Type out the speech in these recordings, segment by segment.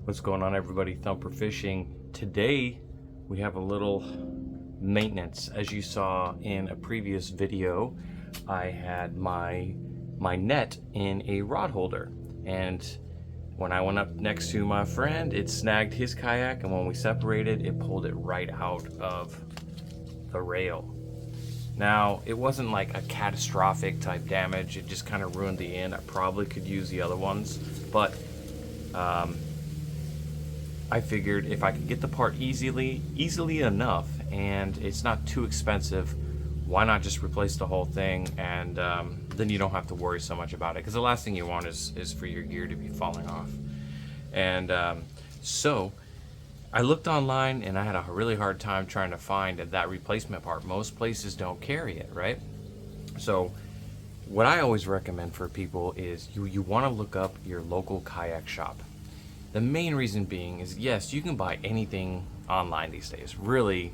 What's going on, everybody? Thumper Fishing. Today we have a little maintenance. As you saw in a previous video, I had my net in a rod holder, and when I went up next to my friend, it snagged his kayak, and when we separated, it pulled it right out of the rail. Now, it wasn't like a catastrophic type damage. It just kind of ruined the end. I probably could use the other ones, but I figured if I could get the part easily enough and it's not too expensive, why not just replace the whole thing, and then you don't have to worry so much about it, because the last thing you want is for your gear to be falling off. And so I looked online and I had a really hard time trying to find that replacement part. Most places don't carry it, right? So what I always recommend for people is you want to look up your local kayak shop. The main reason being is, yes, you can buy anything online these days. Really,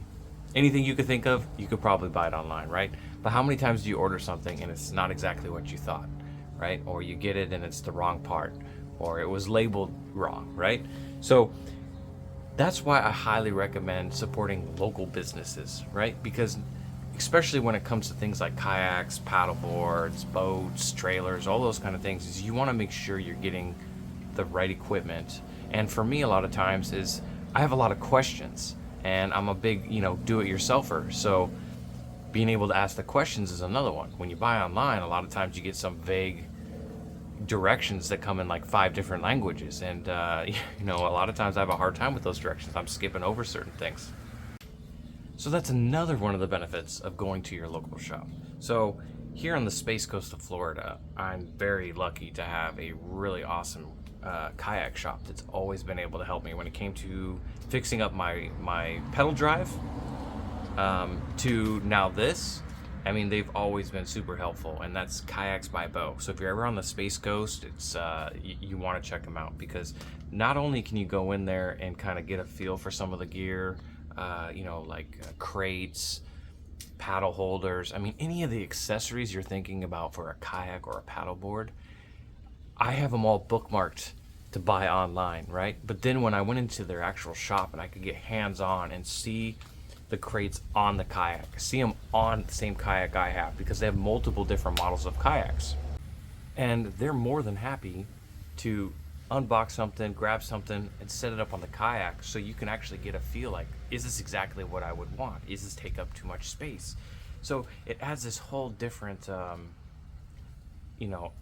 anything you could think of, you could probably buy it online, right? But how many times do you order something and it's not exactly what you thought, right? Or you get it and it's the wrong part, or it was labeled wrong, right? So that's why I highly recommend supporting local businesses, right? Because especially when it comes to things like kayaks, paddle boards, boats, trailers, all those kind of things, is you want to make sure you're getting the right equipment. And for me, a lot of times is I have a lot of questions, and I'm a big, do-it-yourselfer. So being able to ask the questions is another one. When you buy online, a lot of times you get some vague directions that come in like 5 different languages, and a lot of times I have a hard time with those directions. I'm skipping over certain things. So that's another one of the benefits of going to your local shop. So here on the Space Coast of Florida, I'm very lucky to have a really awesome kayak shop that's always been able to help me when it came to fixing up my pedal drive, to now this. I mean, they've always been super helpful, and that's Kayaksbybo. So if you're ever on the Space Coast, it's you want to check them out, because not only can you go in there and kind of get a feel for some of the gear, crates, paddle holders. I mean, any of the accessories you're thinking about for a kayak or a paddle board, I have them all bookmarked to buy online, right? But then when I went into their actual shop and I could get hands-on and see the crates on the kayak, see them on the same kayak I have, because they have multiple different models of kayaks, and they're more than happy to unbox something, grab something, and set it up on the kayak, so you can actually get a feel like, is this exactly what I would want? Is this take up too much space? So it adds this whole different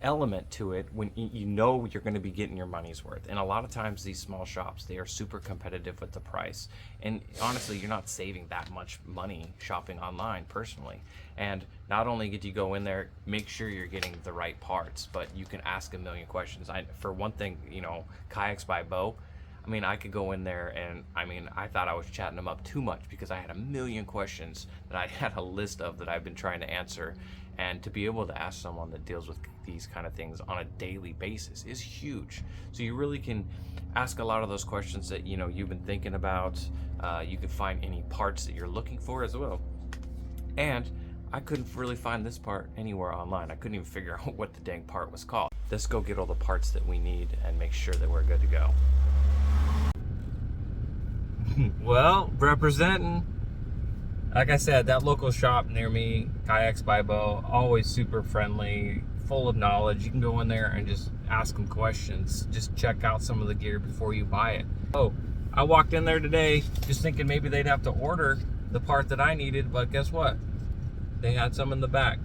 element to it when you know you're going to be getting your money's worth. And a lot of times these small shops, they are super competitive with the price, and honestly, you're not saving that much money shopping online personally. And not only get you go in there, make sure you're getting the right parts, but you can ask a million questions. For one thing, Kayaksbybo, I mean, I could go in there and I thought I was chatting them up too much, because I had a million questions that I had a list of that I've been trying to answer. And to be able to ask someone that deals with these kind of things on a daily basis is huge. So you really can ask a lot of those questions that you've been thinking about. You can find any parts that you're looking for as well. And I couldn't really find this part anywhere online. I couldn't even figure out what the dang part was called. Let's go get all the parts that we need and make sure that we're good to go. Well, representing. Like I said, that local shop near me, Kayaksbybo, always super friendly, full of knowledge. You can go in there and just ask them questions. Just check out some of the gear before you buy it. Oh, I walked in there today just thinking maybe they'd have to order the part that I needed, but guess what? They had some in the back.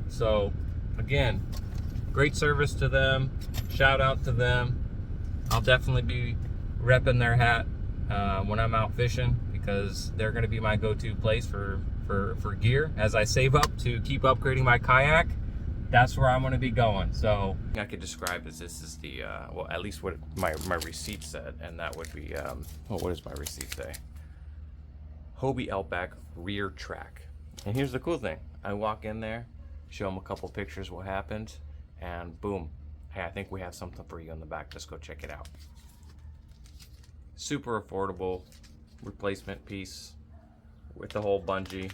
So, again, great service to them. Shout out to them. I'll definitely be repping their hat when I'm out fishing, because they're going to be my go-to place for gear. As I save up to keep upgrading my kayak, that's where I'm going to be going. So I could describe as this is the well, at least what my receipt said, and that would be what does my receipt say? Hobie Outback rear track. And here's the cool thing: I walk in there, show them a couple pictures what happened, and boom, hey, I think we have something for you in the back. Let's go check it out. Super affordable replacement piece with the whole bungee.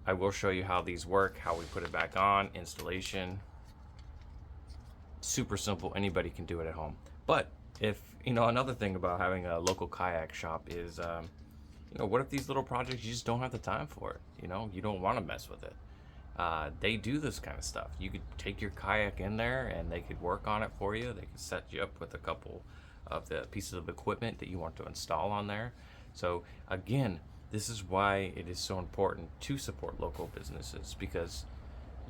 I will show you how these work, how we put it back on, installation. super simple. Anybody can do it at home. But if, another thing about having a local kayak shop is, what if these little projects you just don't have the time for it? You don't want to mess with it. They do this kind of stuff. You could take your kayak in there and they could work on it for you. They could set you up with a couple of the pieces of equipment that you want to install on there. So again, this is why it is so important to support local businesses, because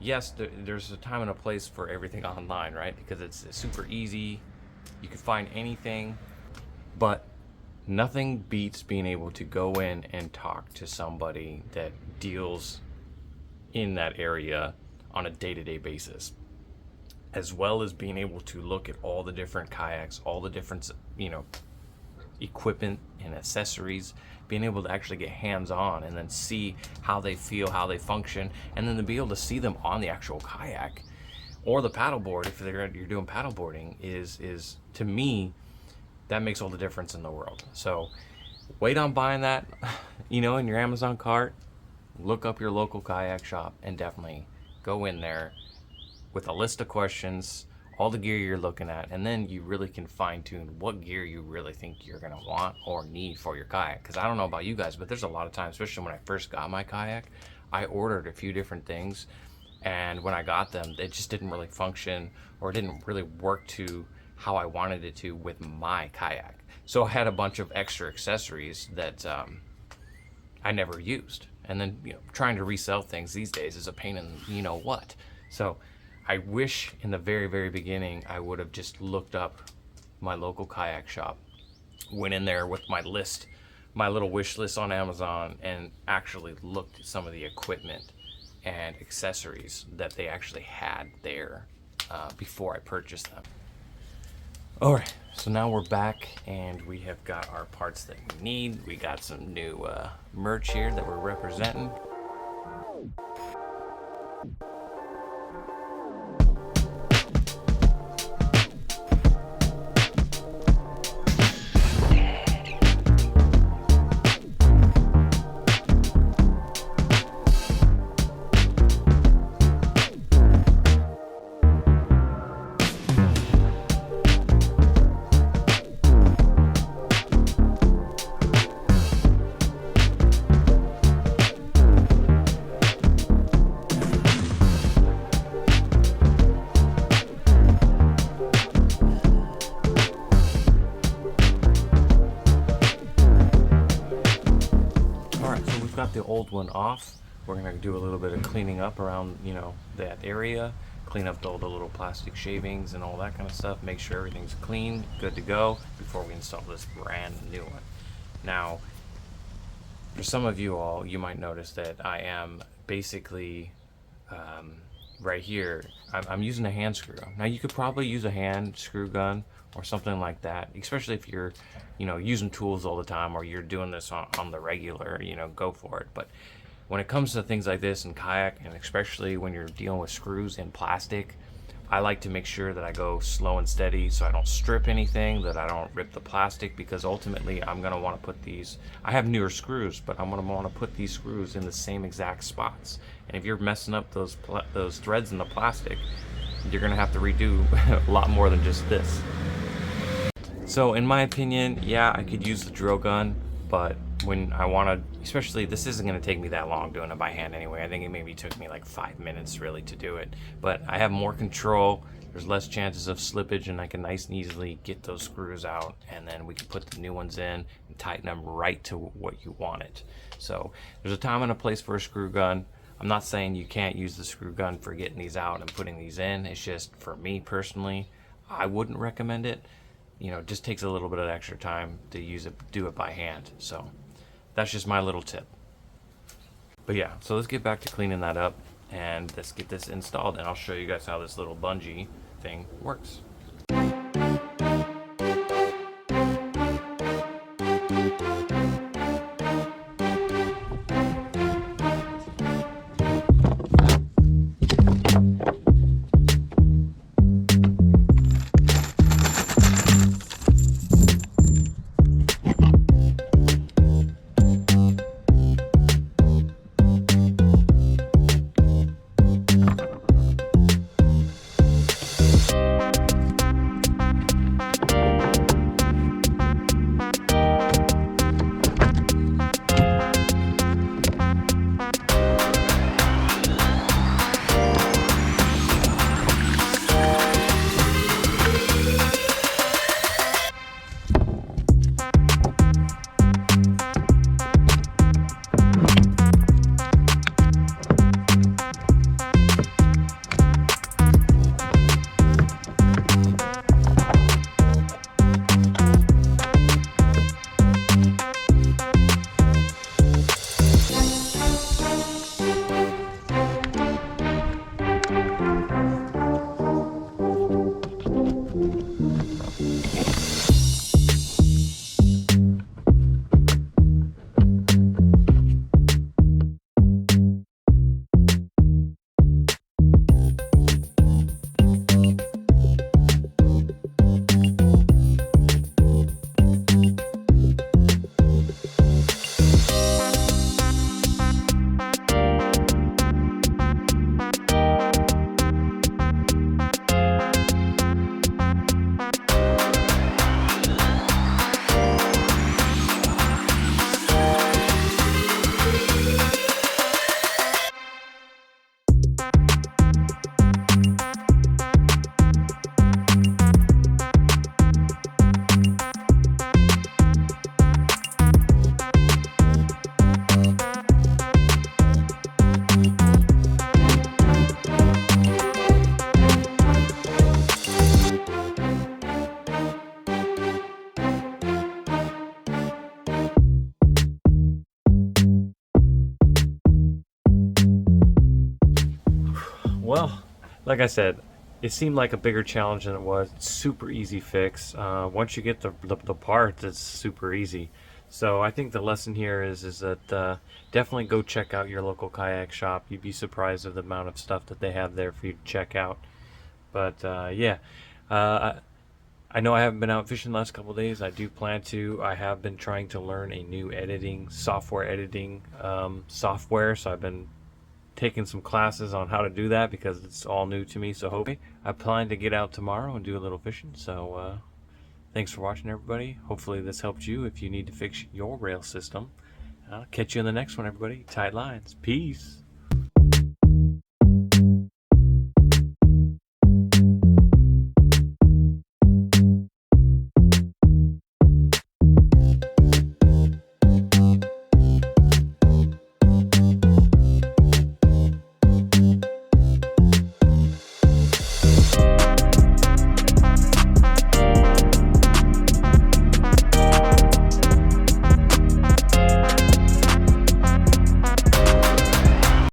yes, there's a time and a place for everything online, right? Because it's super easy. You can find anything, but nothing beats being able to go in and talk to somebody that deals in that area on a day-to-day basis, as well as being able to look at all the different kayaks, all the different, equipment and accessories, being able to actually get hands-on and then see how they feel, how they function, and then to be able to see them on the actual kayak or the paddleboard if you're doing paddleboarding is to me, that makes all the difference in the world. So wait on buying that, in your Amazon cart. Look up your local kayak shop and definitely go in there with a list of questions, all the gear you're looking at, and then you really can fine-tune what gear you really think you're gonna want or need for your kayak. Because I don't know about you guys, but there's a lot of times, especially when I first got my kayak, I ordered a few different things, and when I got them, it just didn't really function or didn't really work to how I wanted it to with my kayak. So I had a bunch of extra accessories that I never used. And then, trying to resell things these days is a pain in what. So I wish in the very, very beginning, I would have just looked up my local kayak shop, went in there with my list, my little wish list on Amazon, and actually looked at some of the equipment and accessories that they actually had there before I purchased them. All right, so now we're back and we have got our parts that we need. We got some new merch here that we're representing. Got the old one off. We're gonna do a little bit of cleaning up around that area, clean up all the little plastic shavings and all that kind of stuff, make sure everything's clean, good to go before we install this brand new one. Now for some of you all, you might notice that I am basically right here, I'm using a hand screw. Now you could probably use a hand screw gun or something like that, especially if you're using tools all the time or you're doing this on the regular, go for it. But when it comes to things like this in kayak, and especially when you're dealing with screws in plastic, I like to make sure that I go slow and steady so I don't strip anything, that I don't rip the plastic, because ultimately I'm going to want to put these, I have newer screws, but I'm going to want to put these screws in the same exact spots. And if you're messing up those threads in the plastic, you're going to have to redo a lot more than just this. So in my opinion, yeah, I could use the drill gun, but when I want to, especially, this isn't going to take me that long doing it by hand anyway. I think it maybe took me like 5 minutes really to do it, but I have more control. There's less chances of slippage, and I can nice and easily get those screws out, and then we can put the new ones in and tighten them right to what you want it. So there's a time and a place for a screw gun. I'm not saying you can't use the screw gun for getting these out and putting these in. It's just, for me personally, I wouldn't recommend it. It just takes a little bit of extra time to do it by hand. So that's just my little tip. But yeah, so let's get back to cleaning that up and let's get this installed, and I'll show you guys how this little bungee thing works. Well, like I said, it seemed like a bigger challenge than it was. It's super easy fix. Once you get the parts, it's super easy. So I think the lesson here is that definitely go check out your local kayak shop. You'd be surprised at the amount of stuff that they have there for you to check out. But yeah, uh, I know I haven't been out fishing the last couple of days. I do plan to. I have been trying to learn a new editing software. So I've been taking some classes on how to do that because it's all new to me. So hopefully, I plan to get out tomorrow and do a little fishing. So thanks for watching, everybody. Hopefully this helped you if you need to fix your rail system. I'll catch you in the next one, everybody. Tight lines. Peace.